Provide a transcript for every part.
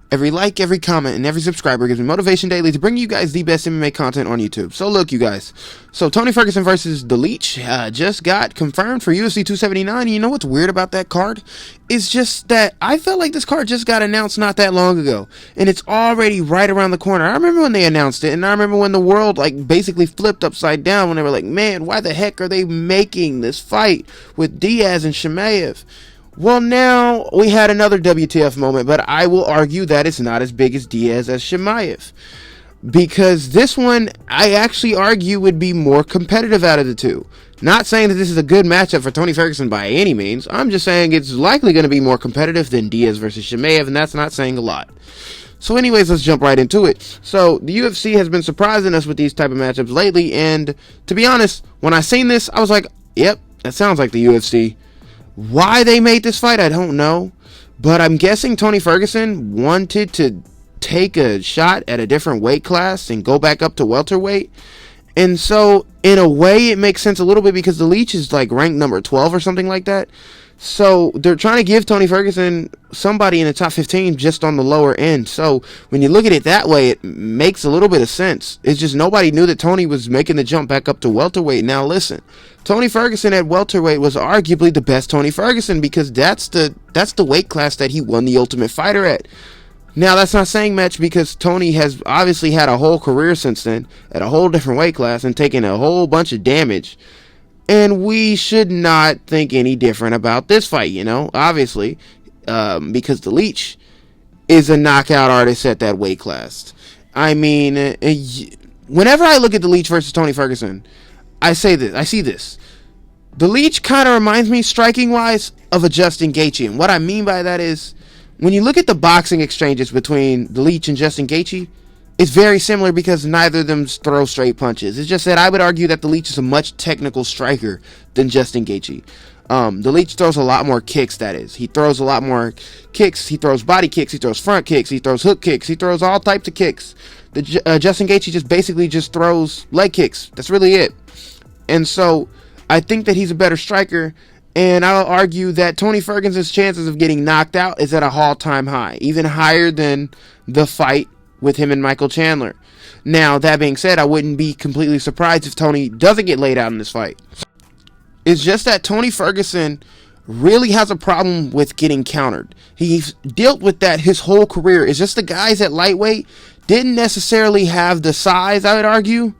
Every like, every comment, and every subscriber gives me motivation daily to bring you guys the best MMA content on YouTube. So look, you guys. So Tony Ferguson versus The Leech just got confirmed for UFC 279. And you know what's weird about that card? It's just that I felt like this card just got announced not that long ago. And it's already right around the corner. I remember when they announced it. And I remember when the world like basically flipped upside down when they were like, man, why the heck are they making this fight with Diaz and Chimaev? Well, now we had another WTF moment, but I will argue that it's not as big as Diaz as Chimaev. Because this one, I actually argue, would be more competitive out of the two. Not saying that this is a good matchup for Tony Ferguson by any means. I'm just saying it's likely going to be more competitive than Diaz versus Chimaev, and that's not saying a lot. So anyways, let's jump right into it. So the UFC has been surprising us with these type of matchups lately, and to be honest, when I seen this, I was like, yep, that sounds like the UFC. Why they made this fight, I don't know. But I'm guessing Tony Ferguson wanted to take a shot at a different weight class and go back up to welterweight. And so, in a way, it makes sense a little bit because the Leech is like ranked number 12 or something like that. So, they're trying to give Tony Ferguson somebody in the top 15 just on the lower end. So, when you look at it that way, it makes a little bit of sense. It's just nobody knew that Tony was making the jump back up to welterweight. Now, listen, Tony Ferguson at welterweight was arguably the best Tony Ferguson because that's the weight class that he won the Ultimate Fighter at. Now, that's not saying much because Tony has obviously had a whole career since then at a whole different weight class and taken a whole bunch of damage. And we should not think any different about this fight, you know, obviously, because the Leech is a knockout artist at that weight class. I mean, whenever I look at the Leech versus Tony Ferguson, I see this. The Leech kind of reminds me, striking-wise, of a Justin Gaethje. And what I mean by that is, when you look at the boxing exchanges between the Leech and Justin Gaethje, it's very similar because neither of them throw straight punches. It's just that I would argue that the Leech is a much technical striker than Justin Gaethje. The Leech throws a lot more kicks, that is. He throws a lot more kicks. He throws body kicks. He throws front kicks. He throws hook kicks. He throws all types of kicks. Justin Gaethje just basically just throws leg kicks. That's really it. And so I think that he's a better striker. And I'll argue that Tony Ferguson's chances of getting knocked out is at an all-time high. Even higher than the fight with him and Michael Chandler. Now, that being said, I wouldn't be completely surprised if Tony doesn't get laid out in this fight. It's just that Tony Ferguson really has a problem with getting countered. He's dealt with that his whole career. It's just the guys at lightweight didn't necessarily have the size, I would argue,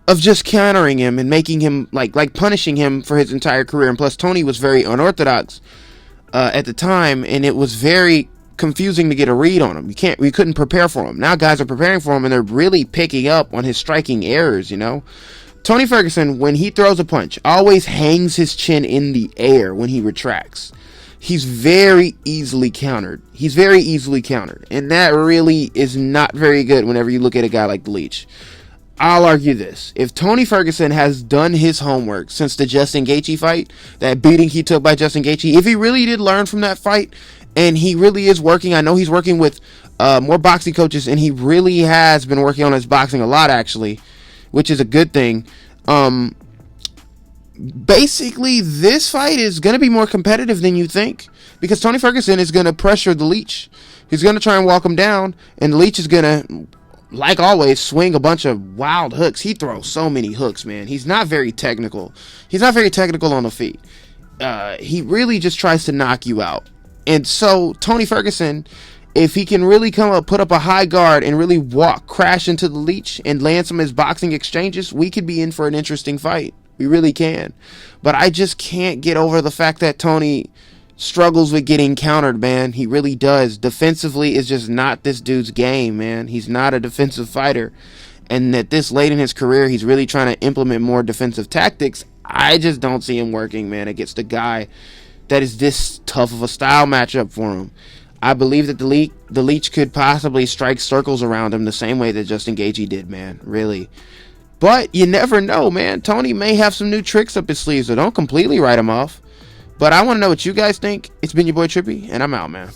of just countering him and making him, like punishing him for his entire career. And plus, Tony was very unorthodox at the time, and it was very confusing to get a read on him. We couldn't prepare for him. Now guys are preparing for him and they're really picking up on his striking errors, you know. Tony Ferguson, when he throws a punch, always hangs his chin in the air when he retracts. He's very easily countered. And that really is not very good whenever you look at a guy like the Leech. I'll argue this. If Tony Ferguson has done his homework since the Justin Gaethje fight, that beating he took by Justin Gaethje, if he really did learn from that fight, and he really is working, I know he's working with more boxing coaches, and he really has been working on his boxing a lot, actually, which is a good thing. Basically, this fight is going to be more competitive than you think, because Tony Ferguson is going to pressure the Leech. He's going to try and walk him down, and the Leech is going to, like always, swing a bunch of wild hooks. He throws so many hooks, man. He's not very technical. He's not very technical on the feet. He really just tries to knock you out. And so, Tony Ferguson, if he can really put up a high guard and really crash into the Leech and land some of his boxing exchanges, we could be in for an interesting fight. We really can. But I just can't get over the fact that Tony struggles with getting countered, man. He really does. Defensively is just not this dude's game, man. He's not a defensive fighter. And at this late in his career, he's really trying to implement more defensive tactics. I just don't see him working, man, against a guy that is this tough of a style matchup for him. I believe that the Leech could possibly strike circles around him the same way that Justin Gaethje did, man. Really. But you never know, man. Tony may have some new tricks up his sleeve, so don't completely write him off. But I want to know what you guys think. It's been your boy Trippy, and I'm out, man.